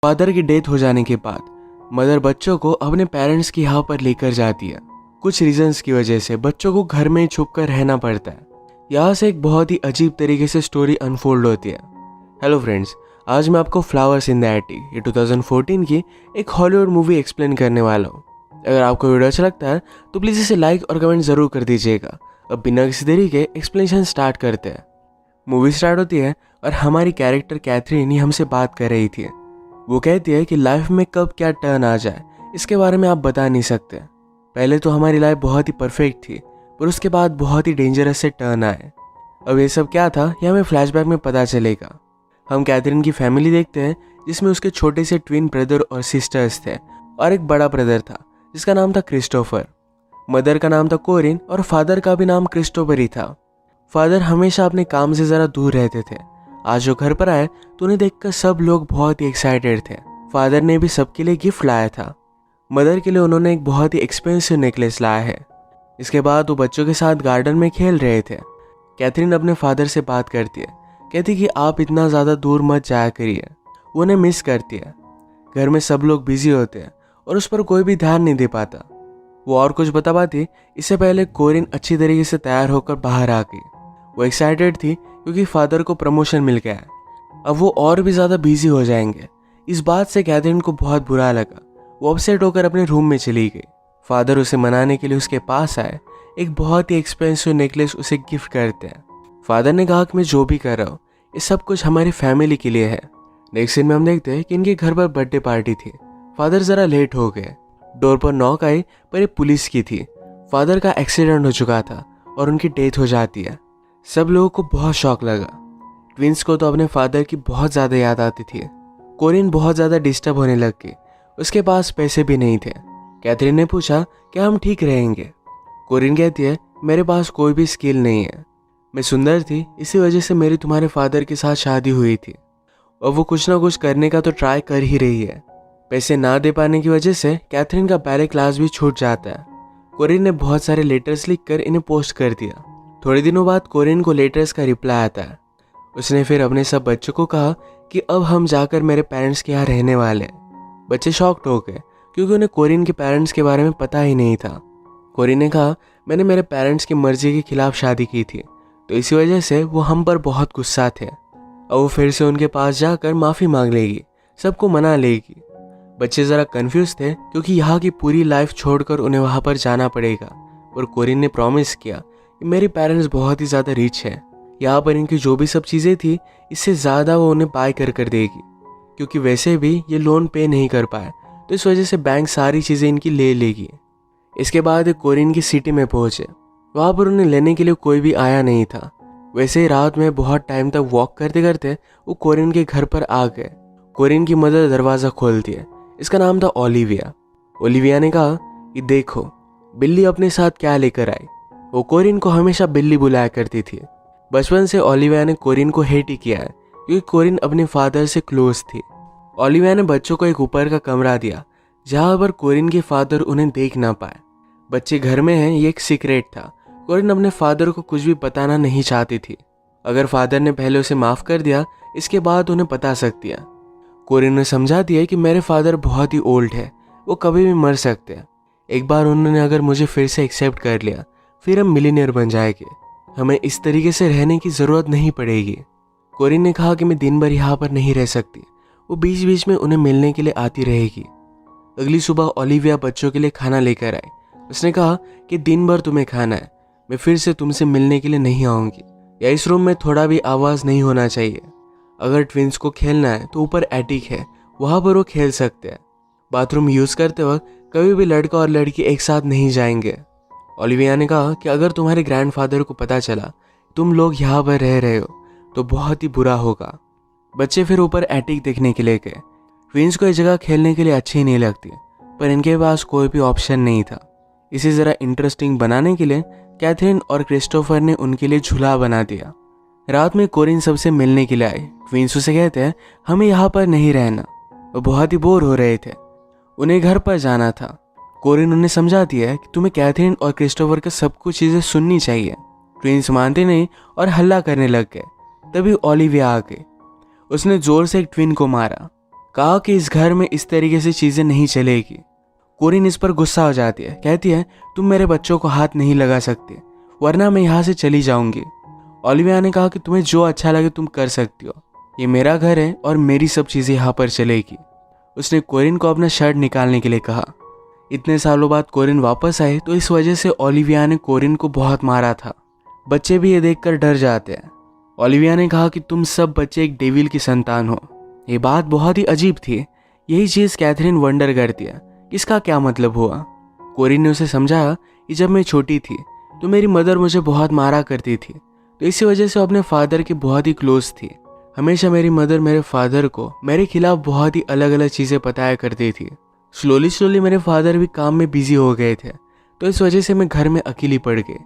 Father की death हो जाने के बाद मदर बच्चों को अपने पेरेंट्स की यहाँ पर लेकर जाती है। कुछ रीजंस की वजह से बच्चों को घर में ही छुप कर रहना पड़ता है। यहाँ से एक बहुत ही अजीब तरीके से स्टोरी अनफोल्ड होती है। हेलो फ्रेंड्स, आज मैं आपको फ्लावर्स इन द एटिक ये 2014 की एक हॉलीवुड मूवी एक्सप्लेन करने वाला हूँ। अगर आपको वीडियो अच्छा लगता है तो प्लीज़ इसे लाइक और कमेंट ज़रूर कर दीजिएगा। अब बिना किसी देरी के एक्सप्लेनेशन स्टार्ट करते हैं। मूवी स्टार्ट होती है और हमारी कैरेक्टर कैथरीन ही हमसे बात कर रही थी। वो कहती है कि लाइफ में कब क्या टर्न आ जाए इसके बारे में आप बता नहीं सकते। पहले तो हमारी लाइफ बहुत ही परफेक्ट थी, पर उसके बाद बहुत ही डेंजरस से टर्न आए। अब ये सब क्या था ये हमें फ्लैशबैक में पता चलेगा। हम कैथरीन की फैमिली देखते हैं जिसमें उसके छोटे से ट्विन ब्रदर और सिस्टर्स थे और एक बड़ा ब्रदर था जिसका नाम था क्रिस्टोफर। मदर का नाम था कोरिन और फादर का भी नाम क्रिस्टोफर ही था। फादर हमेशा अपने काम से ज़रा दूर रहते थे। आज वो घर पर आए तो उन्हें देखकर सब लोग बहुत ही एक्साइटेड थे। फादर ने भी सबके लिए गिफ्ट लाया था। मदर के लिए उन्होंने एक बहुत ही एक्सपेंसिव नेकलेस लाया है। इसके बाद वो बच्चों के साथ गार्डन में खेल रहे थे। कैथरीन अपने फादर से बात करती है, कहती कि आप इतना ज़्यादा दूर मत जाया करिए। वो उन्हें मिस करती है। घर में सब लोग बिजी होते हैं और उस पर कोई भी ध्यान नहीं दे पाता। वो और कुछ बता पाती इससे पहले कोरिन अच्छी तरीके से तैयार होकर बाहर आ गई। वो एक्साइटेड थी क्योंकि फादर को प्रमोशन मिल गया है। अब वो और भी ज़्यादा बिजी हो जाएंगे। इस बात से कैथरीन को बहुत बुरा लगा। वो अपसेट होकर अपने रूम में चली गई। फादर उसे मनाने के लिए उसके पास आए। एक बहुत ही एक्सपेंसिव नेकलेस उसे गिफ्ट करते हैं। फादर ने कहा कि मैं जो भी कर रहा हूँ ये सब कुछ हमारी फैमिली के लिए है। नेक्स्ट सीन में हम देखते हैं कि इनके घर पर बर्थडे पार्टी थी। फादर ज़रा लेट हो गए। डोर पर नॉक आई पर ये पुलिस की थी। फादर का एक्सीडेंट हो चुका था और उनकी डेथ हो जाती है। सब लोगों को बहुत शॉक लगा। ट्विंस को तो अपने फादर की बहुत ज़्यादा याद आती थी। कोरिन बहुत ज़्यादा डिस्टर्ब होने लग गई। उसके पास पैसे भी नहीं थे। कैथरीन ने पूछा क्या हम ठीक रहेंगे। कोरिन कहती है मेरे पास कोई भी स्किल नहीं है। मैं सुंदर थी, इसी वजह से मेरी तुम्हारे फादर के साथ शादी हुई थी और वो कुछ ना कुछ करने का तो ट्राई कर ही रही है। पैसे ना दे पाने की वजह से कैथरीन का बैले क्लास भी छूट जाता है। कोरिन ने बहुत सारे लेटर्स लिखकर इन्हें पोस्ट कर दिया। थोड़े दिनों बाद कोरिन को लेटर्स का रिप्लाई आता है। उसने फिर अपने सब बच्चों को कहा कि अब हम जाकर मेरे पेरेंट्स के यहाँ रहने वाले हैं। बच्चे शॉक्ड हो गए क्योंकि उन्हें कोरिन के पेरेंट्स के बारे में पता ही नहीं था। कोरिन ने कहा मैंने मेरे पेरेंट्स की मर्जी के खिलाफ शादी की थी, तो इसी वजह से वो हम पर बहुत गुस्सा थे। अब वो फिर से उनके पास जाकर माफ़ी मांग लेगी, सबको मना लेगी। बच्चे ज़रा कंफ्यूज थे क्योंकि यहाँ की पूरी लाइफ छोड़कर उन्हें वहाँ पर जाना पड़ेगा। और कोरिन ने प्रॉमिस किया कि मेरे पेरेंट्स बहुत ही ज़्यादा रिच है, यहाँ पर इनकी जो भी सब चीज़ें थी इससे ज़्यादा वो उन्हें बाय कर देगी, क्योंकि वैसे भी ये लोन पे नहीं कर पाए तो इस वजह से बैंक सारी चीज़ें इनकी ले लेगी। इसके बाद कोरिन की सिटी में पहुँचे। वहाँ पर उन्हें लेने के लिए कोई भी आया नहीं था। वैसे ही रात में बहुत टाइम तक वॉक करते करते वो कोरिन के घर पर आ गए। कोरिन की मदर दरवाज़ा खोलती है। इसका नाम था ओलिविया। ओलिविया ने कहा कि देखो बिल्ली अपने साथ क्या लेकर आई। वो कोरिन को हमेशा बिल्ली बुलाया करती थी। बचपन से ओलिविया ने कोरिन को हेट ही किया है क्योंकि कोरिन अपने फादर से क्लोज थी। ओलिविया ने बच्चों को एक ऊपर का कमरा दिया जहाँ पर कोरिन के फादर उन्हें देख ना पाए। बच्चे घर में हैं ये एक सीक्रेट था। कोरिन अपने फादर को कुछ भी बताना नहीं चाहती थी। अगर फादर ने पहले उसे माफ़ कर दिया इसके बाद उन्हें बता सकती है। कोरिन ने समझा दिया कि मेरे फादर बहुत ही ओल्ड है, वो कभी भी मर सकते हैं। एक बार उन्होंने अगर मुझे फिर से एक्सेप्ट कर लिया फिर हम मिलीनियर बन जाएंगे। हमें इस तरीके से रहने की ज़रूरत नहीं पड़ेगी। कोरिन ने कहा कि मैं दिन भर यहाँ पर नहीं रह सकती। वो बीच बीच में उन्हें मिलने के लिए आती रहेगी। अगली सुबह ओलिविया बच्चों के लिए खाना लेकर आई। उसने कहा कि दिन भर तुम्हें खाना है, मैं फिर से तुमसे मिलने के लिए नहीं आऊँगी। या इस रूम में थोड़ा भी आवाज़ नहीं होना चाहिए। अगर ट्विंस को खेलना है तो ऊपर एटिक है, वहाँ पर वो खेल सकते हैं। बाथरूम यूज़ करते वक्त कभी भी लड़का और लड़की एक साथ नहीं जाएंगे। ओलिविया ने कहा कि अगर तुम्हारे ग्रैंडफादर को पता चला तुम लोग यहाँ पर रह रहे हो तो बहुत ही बुरा होगा। बच्चे फिर ऊपर एटिक देखने के लिए गए। ट्विंस को ये जगह खेलने के लिए अच्छी नहीं लगती, पर इनके पास कोई भी ऑप्शन नहीं था। इसे ज़रा इंटरेस्टिंग बनाने के लिए कैथरीन और क्रिस्टोफर ने उनके लिए झूला बना दिया। रात में कोरिन सबसे मिलने के लिए आई। ट्विंस उसे कहते हैं हमें यहाँ पर नहीं रहना। वो बहुत ही बोर हो रहे थे, उन्हें घर पर जाना था। कोरिन उन्हें समझा दिया कि तुम्हें कैथरीन और क्रिस्टोफर का सब कुछ चीज़ें सुननी चाहिए। ट्विंस मानते नहीं और हल्ला करने लग गए। तभी ओलिविया आ गई। उसने जोर से एक ट्विन को मारा। कहा कि इस घर में इस तरीके से चीज़ें नहीं चलेगी। कोरिन इस पर गुस्सा हो जाती है, कहती है तुम मेरे बच्चों को हाथ नहीं लगा सकते वरना मैं यहाँ से चली जाऊंगी। ओलिविया ने कहा कि तुम्हें जो अच्छा लगे तुम कर सकती हो, ये मेरा घर है और मेरी सब चीज़ें यहाँ पर चलेगी। उसने कोरिन को अपना शर्ट निकालने के लिए कहा। इतने सालों बाद कोरिन वापस आए तो इस वजह से ओलिविया ने कोरिन को बहुत मारा था। बच्चे भी ये देखकर डर जाते हैं। ओलिविया ने कहा कि तुम सब बच्चे एक डेविल की संतान हो। ये बात बहुत ही अजीब थी। यही चीज़ कैथरीन वंडर करती है, इसका क्या मतलब हुआ। कोरिन ने उसे समझाया कि जब मैं छोटी थी तो मेरी मदर मुझे बहुत मारा करती थी, तो इसी वजह से वो अपने फादर की बहुत ही क्लोज थी। हमेशा मेरी मदर मेरे फादर को मेरे खिलाफ बहुत ही अलग अलग चीज़ें बताया करती थी। स्लोली मेरे फादर भी काम में बिजी हो गए थे, तो इस वजह से मैं घर में अकेली पड़ गई।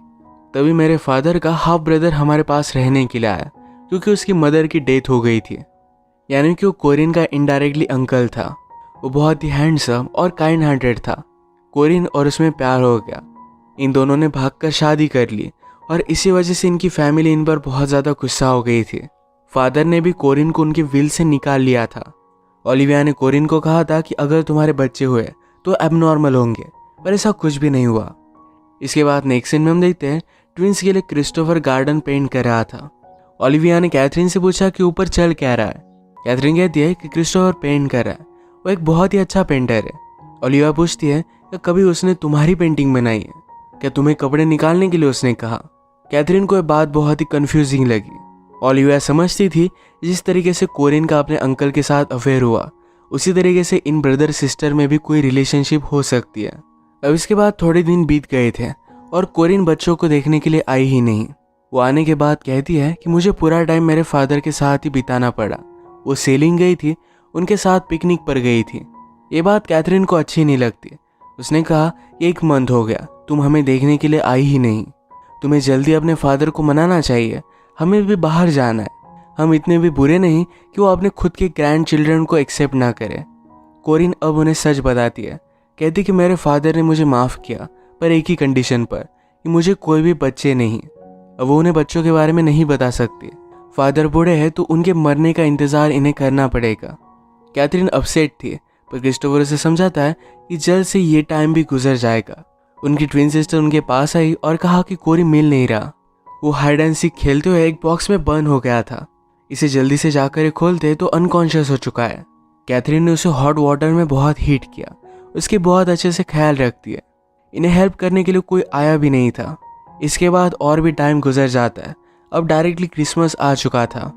तभी मेरे फादर का हाफ ब्रदर हमारे पास रहने के लिए आया, क्योंकि उसकी मदर की डेथ हो गई थी। यानी कि वो कोरिन का इनडायरेक्टली अंकल था। वो बहुत ही हैंडसम और काइंड हार्टेड था। कोरिन और उसमें प्यार हो गया। इन दोनों ने भागकर शादी कर ली और इसी वजह से इनकी फैमिली इन पर बहुत ज़्यादा गुस्सा हो गई थी। फादर ने भी कोरिन को उनकी विल से निकाल लिया था। ओलिविया ने कोरिन को कहा था कि अगर तुम्हारे बच्चे हुए तो एबनॉर्मल होंगे, पर ऐसा कुछ भी नहीं हुआ। इसके बाद नेक्स्ट सीन में हम देखते हैं ट्विंस के लिए क्रिस्टोफर गार्डन पेंट कर रहा था। ओलिविया ने कैथरीन से पूछा कि ऊपर चल क्या रहा है। कैथरीन कहती है कि क्रिस्टोफर पेंट कर रहा है, वो एक बहुत ही अच्छा पेंटर है। ओलिविया पूछती है कि कभी उसने तुम्हारी पेंटिंग बनाई है क्या, तुम्हें कपड़े निकालने के लिए उसने कहा। कैथरीन को यह बात बहुत ही कंफ्यूजिंग लगी। ओलिविया समझती थी जिस तरीके से कोरिन का अपने अंकल के साथ अफेयर हुआ, उसी तरीके से इन ब्रदर सिस्टर में भी कोई रिलेशनशिप हो सकती है। अब इसके बाद थोड़े दिन बीत गए थे और कोरिन बच्चों को देखने के लिए आई ही नहीं। वो आने के बाद कहती है कि मुझे पूरा टाइम मेरे फादर के साथ ही बिताना पड़ा। वो सेलिंग गई थी, उनके साथ पिकनिक पर गई थी। ये बात कैथरीन को अच्छी नहीं लगती। उसने कहा 1 मंथ हो गया तुम हमें देखने के लिए आई ही नहीं। तुम्हें जल्दी अपने फादर को मनाना चाहिए, हमें भी बाहर जाना है। हम इतने भी बुरे नहीं कि वो अपने खुद के ग्रैंड चिल्ड्रन को एक्सेप्ट ना करे। कोरिन अब उन्हें सच बताती है, कहती कि मेरे फादर ने मुझे माफ़ किया, पर एक ही कंडीशन पर कि मुझे कोई भी बच्चे नहीं। अब वो उन्हें बच्चों के बारे में नहीं बता सकती। फादर बूढ़े हैं तो उनके मरने का इंतज़ार इन्हें करना पड़ेगा। कैथरीन अपसेट थी, पर क्रिस्टोफर उसे समझाता है कि जल्द से ये टाइम भी गुजर जाएगा। उनकी ट्विन सिस्टर उनके पास आई और कहा कि कोरिन मिल नहीं रहा। वो हाइड एंड सीक खेलते हुए एक बॉक्स में बंद हो गया था। इसे जल्दी से जाकर खोलते तो अनकॉन्शियस हो चुका है। कैथरीन ने उसे हॉट वाटर में बहुत हीट किया, उसके बहुत अच्छे से ख्याल रखती है। इन्हें हेल्प करने के लिए कोई आया भी नहीं था। इसके बाद और भी टाइम गुजर जाता है। अब डायरेक्टली क्रिसमस आ चुका था।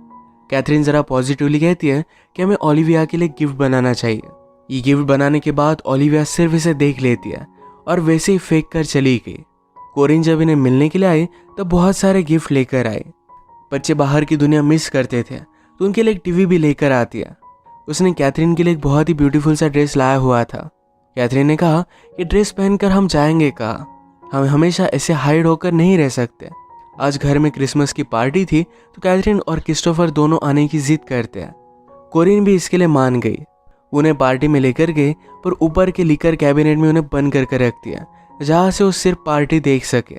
कैथरीन ज़रा पॉजिटिवली कहती है कि हमें ओलिविया के लिए गिफ्ट बनाना चाहिए। ये गिफ्ट बनाने के बाद ओलिविया सिर्फ इसे देख लेती है और वैसे ही फेंक कर चली गई। कोरिन जब इन्हें मिलने के लिए आए तब बहुत सारे गिफ्ट लेकर आए। बच्चे बाहर की दुनिया मिस करते थे तो उनके लिए एक टीवी भी लेकर आती है। उसने कैथरीन के लिए एक बहुत ही ब्यूटीफुल सा ड्रेस लाया हुआ था। कैथरीन ने कहा कि ड्रेस पहनकर हम जाएंगे कहाँ, हम हमेशा ऐसे हाइड होकर नहीं रह सकते। आज घर में क्रिसमस की पार्टी थी तो कैथरीन और क्रिस्टोफर दोनों आने की जिद करते हैं। कोरिन भी इसके लिए मान गई। उन्हें पार्टी में लेकर गए, पर ऊपर के लिकर कैबिनेट में उन्हें बंद कर रख दिया, जहाँ से वो सिर्फ पार्टी देख सके।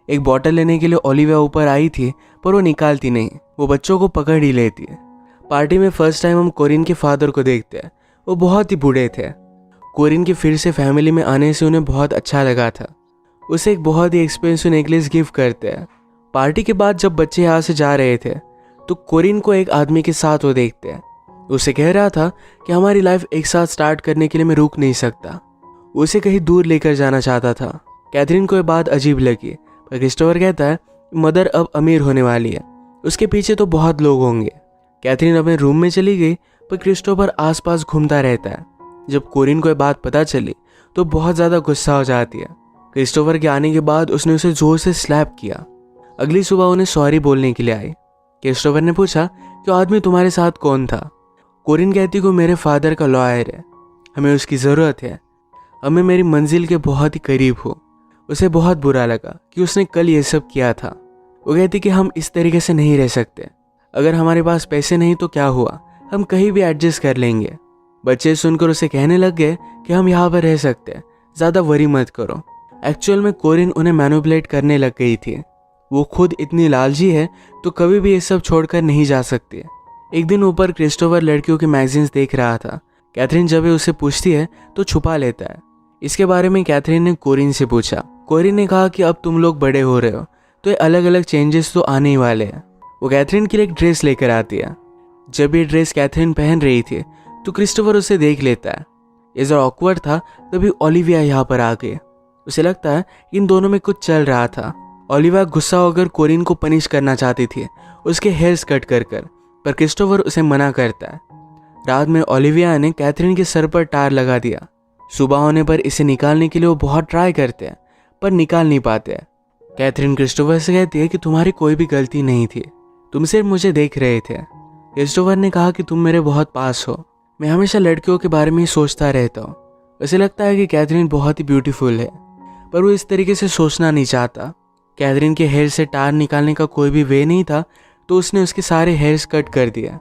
एक बॉटल लेने के लिए ओलिविया ऊपर आई थी, पर वो निकालती नहीं, वो बच्चों को पकड़ ही लेती है। पार्टी में फर्स्ट टाइम हम कोरिन के फादर को देखते हैं। वो बहुत ही बूढ़े थे। कोरिन के फिर से फैमिली में आने से उन्हें बहुत अच्छा लगा था। उसे एक बहुत ही एक्सपेंसिव नेकलेस गिफ्ट करते हैं। पार्टी के बाद जब बच्चे यहाँ से जा रहे थे तो कोरिन को एक आदमी के साथ वो देखते हैं। उसे कह रहा था कि हमारी लाइफ एक साथ स्टार्ट करने के लिए मैं रुक नहीं सकता। उसे कहीं दूर लेकर जाना चाहता था। कैथरीन को यह बात अजीब लगी, पर क्रिस्टोफर कहता है मदर अब अमीर होने वाली है, उसके पीछे तो बहुत लोग होंगे। कैथरीन अपने रूम में चली गई, पर क्रिस्टोफर आसपास घूमता रहता है। जब कोरिन को यह बात पता चली तो बहुत ज़्यादा गुस्सा हो जाती है। क्रिस्टोफर के आने के बाद उसने उसे जोर से स्लैप किया। अगली सुबह उन्हें सॉरी बोलने के लिए आई। क्रिस्टोफर ने पूछा कि आदमी तुम्हारे साथ कौन था। कोरिन कहती को मेरे फादर का लॉयर है, हमें उसकी ज़रूरत है, हमें मेरी मंजिल के बहुत ही करीब हो। उसे बहुत बुरा लगा कि उसने कल ये सब किया था। वो कहती कि हम इस तरीके से नहीं रह सकते, अगर हमारे पास पैसे नहीं तो क्या हुआ, हम कहीं भी एडजस्ट कर लेंगे। बच्चे सुनकर उसे कहने लग गए कि हम यहाँ पर रह सकते हैं, ज़्यादा वरी मत करो। एक्चुअल में कोरिन उन्हें मैनिपुलेट करने लग गई थी। वो खुद इतनी लालची है तो कभी भी ये सब छोड़कर नहीं जा सकती। एक दिन ऊपर क्रिस्टोफर लड़कियों के मैगजीन्स देख रहा था कैथरीन जब ये उसे पूछती है तो छुपा लेता है। इसके बारे में कैथरीन ने कोरिन से पूछा। कोरिन ने कहा कि अब तुम लोग बड़े हो रहे हो तो ये अलग अलग चेंजेस तो आने ही वाले हैं। वो कैथरीन के लिए एक ड्रेस लेकर आती है। जब ये ड्रेस कैथरीन पहन रही थी तो क्रिस्टोफर उसे देख लेता है। ये जरा ऑकवर्ड था तभी ओलिविया यहाँ पर आ गई। उसे लगता है इन दोनों में कुछ चल रहा था। ओलिविया गुस्सा होकर कोरिन को पनिश करना चाहती थी, उसके हेयर्स कट कर पर क्रिस्टोफर उसे मना करता है। रात में ओलिविया ने कैथरीन के सर पर टार लगा दिया। सुबह होने पर इसे निकालने के लिए वो बहुत ट्राई करते हैं पर निकाल नहीं पाते हैं। कैथरीन क्रिस्टोफर से कहती है कि तुम्हारी कोई भी गलती नहीं थी, तुम सिर्फ मुझे देख रहे थे। क्रिस्टोफर ने कहा कि तुम मेरे बहुत पास हो, मैं हमेशा लड़कियों के बारे में ही सोचता रहता हूँ। उसे लगता है कि कैथरीन बहुत ही ब्यूटीफुल है पर वो इस तरीके से सोचना नहीं चाहता। कैथरीन के हेयर से टार निकालने का कोई भी वे नहीं था तो उसने उसके सारे हेयर्स कट कर दिया।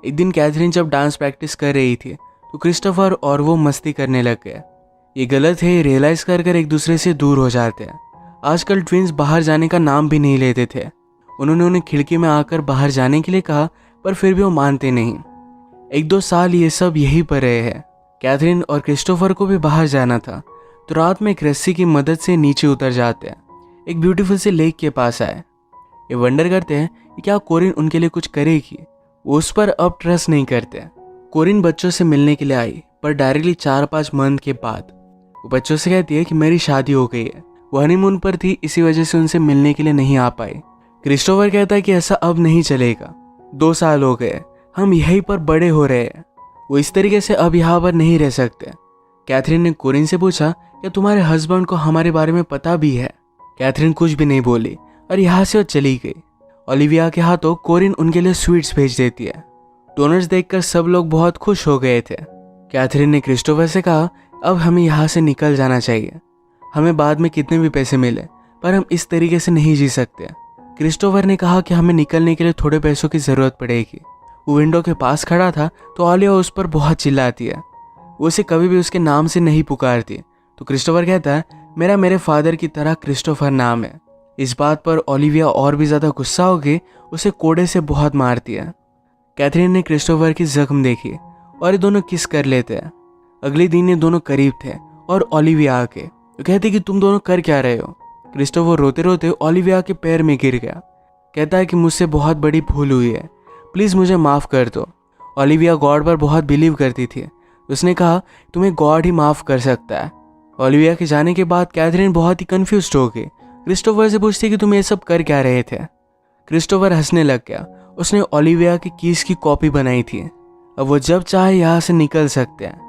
एक दिन कैथरीन जब डांस प्रैक्टिस कर रही थी तो क्रिस्टोफर और वो मस्ती करने लग गए। ये गलत है, ये रियलाइज कर एक दूसरे से दूर हो जाते हैं। आजकल ट्विंस बाहर जाने का नाम भी नहीं लेते थे। उन्होंने उन्हें खिड़की में आकर बाहर जाने के लिए कहा पर फिर भी वो मानते नहीं। 1-2 साल ये सब यहीं पर रहे हैं। कैथरीन और क्रिस्टोफर को भी बाहर जाना था तो रात में एक रस्सी की मदद से नीचे उतर जाते हैं। एक ब्यूटीफुल से लेक के पास आए। ये वंडर करते हैं कि क्या कोरिन उनके लिए कुछ करेगी। वो उस पर अब ट्रस्ट नहीं करते। कोरिन बच्चों से मिलने के लिए आई पर डायरेक्टली 4-5 मंथ के बाद वो बच्चों से कहती है कि मेरी शादी हो गई है। वो हनीमून पर थी, इसी वजह से उनसे मिलने के लिए नहीं आ पाई। क्रिस्टोफर कहता है कि ऐसा अब नहीं चलेगा, 2 साल हो गए, हम यहीं पर बड़े हो रहे हैं, वो इस तरीके से अब यहाँ पर नहीं रह सकते। कैथरीन ने कोरिन से पूछा क्या तुम्हारे हस्बैंड को हमारे बारे में पता भी है। कैथरीन कुछ भी नहीं बोली और यहाँ से वो चली गई। ओलिविया के हाथों कोरिन उनके लिए स्वीट्स भेज देती है। डोनट्स देखकर सब लोग बहुत खुश हो गए थे। कैथरीन ने क्रिस्टोफर से कहा अब हमें यहाँ से निकल जाना चाहिए, हमें बाद में कितने भी पैसे मिले पर हम इस तरीके से नहीं जी सकते। क्रिस्टोफर ने कहा कि हमें निकलने के लिए थोड़े पैसों की ज़रूरत पड़ेगी। वो विंडो के पास खड़ा था तो ओलिविया उस पर बहुत चिल्लाती है। वो उसे कभी भी उसके नाम से नहीं पुकारती तो क्रिस्टोफर कहता है मेरे फादर की तरह क्रिस्टोफर नाम है। इस बात पर ओलिविया और भी ज़्यादा गुस्सा हो गई, उसे कोड़े से बहुत मारती है। कैथरीन ने क्रिस्टोफर की जख्म देखी और ये दोनों किस कर लेते हैं। अगले दिन ये दोनों करीब थे और ओलिविया आके तो कहती कि तुम दोनों कर क्या रहे हो। क्रिस्टोफर रोते रोते ओलिविया के पैर में गिर गया। कहता है कि मुझसे बहुत बड़ी भूल हुई है, प्लीज़ मुझे माफ़ कर दो। ओलिविया गॉड पर बहुत बिलीव करती थी। उसने कहा तुम्हें गॉड ही माफ़ कर सकता है। ओलिविया के जाने के बाद कैथरीन बहुत ही कन्फ्यूज्ड हो गई। क्रिस्टोफर से पूछती कि तुम ये सब कर क्या रहे थे। क्रिस्टोफर हंसने लग गया। उसने ओलिविया की कीज की कॉपी बनाई थी। अब वो जब चाहे यहाँ से निकल सकते हैं।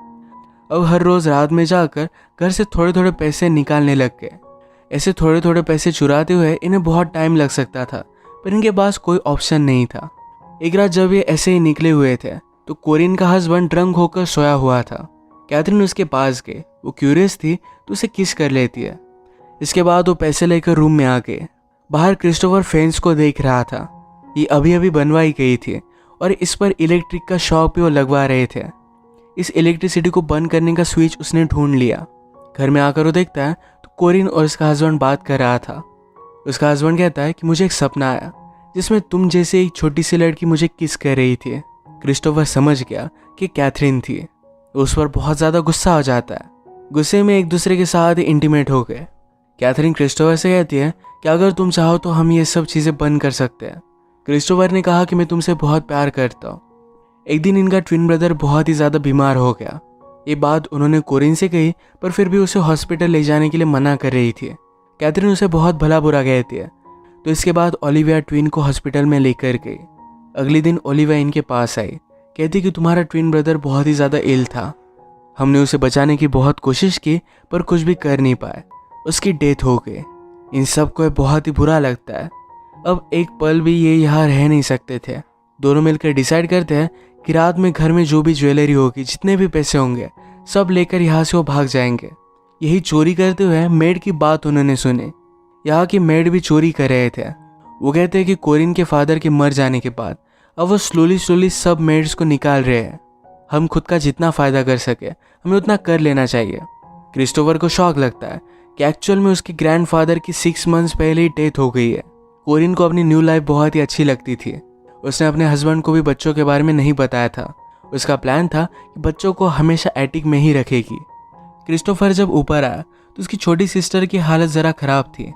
अब हर रोज़ रात में जाकर घर से थोड़े थोड़े पैसे निकालने लग गए। ऐसे थोड़े थोड़े पैसे चुराते हुए इन्हें बहुत टाइम लग सकता था पर इनके पास कोई ऑप्शन नहीं था। एक रात जब ये ऐसे ही निकले हुए थे तो कोरिन का हस्बैंड ड्रंक होकर सोया हुआ था। कैथरीन उसके पास गई। वो क्यूरियस थी तो उसे किस कर लेती है। इसके बाद वो पैसे लेकर रूम में आ गए। बाहर क्रिस्टोफर फेंस को देख रहा था। ये अभी अभी बनवाई गई थी और इस पर इलेक्ट्रिक का शॉक भी वो लगवा रहे थे। इस इलेक्ट्रिसिटी को बंद करने का स्विच उसने ढूंढ लिया। घर में आकर वो देखता है तो कोरिन और उसका हस्बैंड बात कर रहा था। उसका हस्बैंड कहता है कि मुझे एक सपना आया जिसमें तुम जैसे एक छोटी सी लड़की मुझे किस कर रही थी। क्रिस्टोफर समझ गया कि कैथरीन थी। उस पर बहुत ज़्यादा गुस्सा हो जाता है। गुस्से में एक दूसरे के साथ इंटीमेट हो गए। कैथरीन क्रिस्टोफर से कहती है कि अगर तुम चाहो तो हम ये सब चीज़ें बंद कर सकते हैं। क्रिस्टोफर ने कहा कि मैं तुमसे बहुत प्यार करता हूँ। एक दिन इनका ट्विन ब्रदर बहुत ही ज़्यादा बीमार हो गया। ये बात उन्होंने कोरिन से कही पर फिर भी उसे हॉस्पिटल ले जाने के लिए मना कर रही थी। कैथरीन उसे बहुत भला बुरा कहती है तो इसके बाद ओलिविया ट्विन को हॉस्पिटल में लेकर गई। अगले दिन ओलिविया इनके पास आई। कहती कि तुम्हारा ट्विन ब्रदर बहुत ही ज़्यादा इल था, हमने उसे बचाने की बहुत कोशिश की पर कुछ भी कर नहीं पाए, उसकी डेथ हो गई। इन सब को बहुत ही बुरा लगता है। अब एक पल भी ये यहाँ रह नहीं सकते थे। दोनों मिलकर डिसाइड करते हैं कि रात में घर में जो भी ज्वेलरी होगी, जितने भी पैसे होंगे, सब लेकर यहाँ से वो भाग जाएंगे। यही चोरी करते हुए मेड की बात उन्होंने सुनी। यहाँ की मेड भी चोरी कर रहे थे। वो कहते हैं कि कोरिन के फादर के मर जाने के बाद अब वो स्लोली सब मेड्स को निकाल रहे हैं। हम खुद का जितना फ़ायदा कर सके हमें उतना कर लेना चाहिए। क्रिस्टोफर को शॉक लगता है कि एक्चुअल में उसके ग्रैंडफादर की 6 मंथ्स पहले ही डेथ हो गई है। कोरिन को अपनी न्यू लाइफ बहुत ही अच्छी लगती थी। उसने अपने हस्बैंड को भी बच्चों के बारे में नहीं बताया था। उसका प्लान था कि बच्चों को हमेशा एटिक में ही रखेगी। क्रिस्टोफर जब ऊपर आया तो उसकी छोटी सिस्टर की हालत ज़रा ख़राब थी।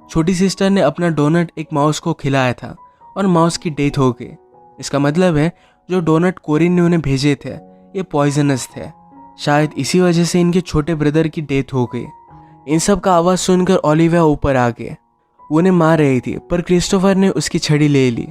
छोटी सिस्टर ने अपना डोनट एक माउस को खिलाया था और माउस की डेथ हो गई। इसका मतलब है जो डोनट कोरिन ने उन्हें भेजे थे ये पॉइजनस थे। शायद इसी वजह से इनके छोटे ब्रदर की डेथ हो गई। इन सब का आवाज़ सुनकर ओलिविया ऊपर आ गए। वो उन्हें मार रही थी पर क्रिस्टोफर ने उसकी छड़ी ले ली।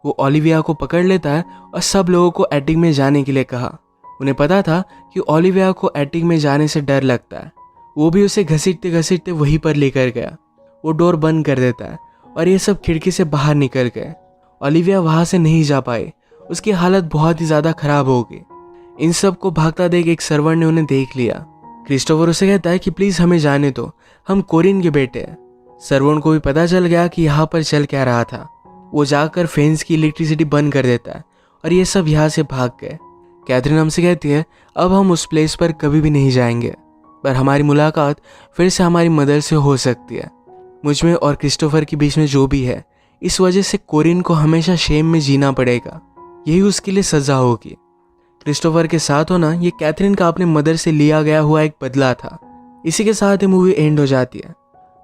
वो ओलिविया को पकड़ लेता है और सब लोगों को एटिक में जाने के लिए कहा। उन्हें पता था कि ओलिविया को एटिक में जाने से डर लगता है। वो भी उसे घसीटते घसीटते वहीं पर लेकर गया। वो डोर बंद कर देता है और ये सब खिड़की से बाहर निकल गए। ओलिविया वहाँ से नहीं जा पाई। उसकी हालत बहुत ही ज़्यादा खराब हो गई। इन सब को भागता देख एक सर्वेंट ने उन्हें देख लिया। क्रिस्टोफर उसे कहता है कि प्लीज़ हमें जाने दो, हम कोरिन के बेटे हैं। सर्वेंट को भी पता चल गया कि यहाँ पर चल क्या रहा था। वो जाकर फेंस की इलेक्ट्रिसिटी बंद कर देता है और ये सब यहाँ से भाग गए। कैथरीन हमसे कहती है अब हम उस प्लेस पर कभी भी नहीं जाएंगे, पर हमारी मुलाकात फिर से हमारी मदर से हो सकती है। मुझ में और क्रिस्टोफर के बीच में जो भी है, इस वजह से कोरिन को हमेशा शेम में जीना पड़ेगा। यही उसके लिए सज़ा होगी। क्रिस्टोफर के साथ होना ये कैथरीन का अपने मदर से लिया गया हुआ एक बदला था। इसी के साथ ये मूवी एंड हो जाती है।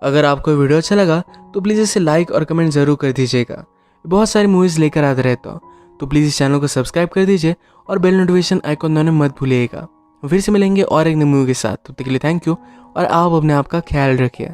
अगर आपको वीडियो अच्छा लगा तो प्लीज़ इसे लाइक और कमेंट ज़रूर कर दीजिएगा। बहुत सारी मूवीज़ लेकर आते रहता हूँ, तो प्लीज़ इस चैनल को सब्सक्राइब कर दीजिए और बेल नोटिफिकेशन आइकॉन दबाना मत भूलिएगा। फिर से मिलेंगे और एक नई मूवी के साथ। तब तक के लिए थैंक यू और आप अपने आप का ख्याल रखिए।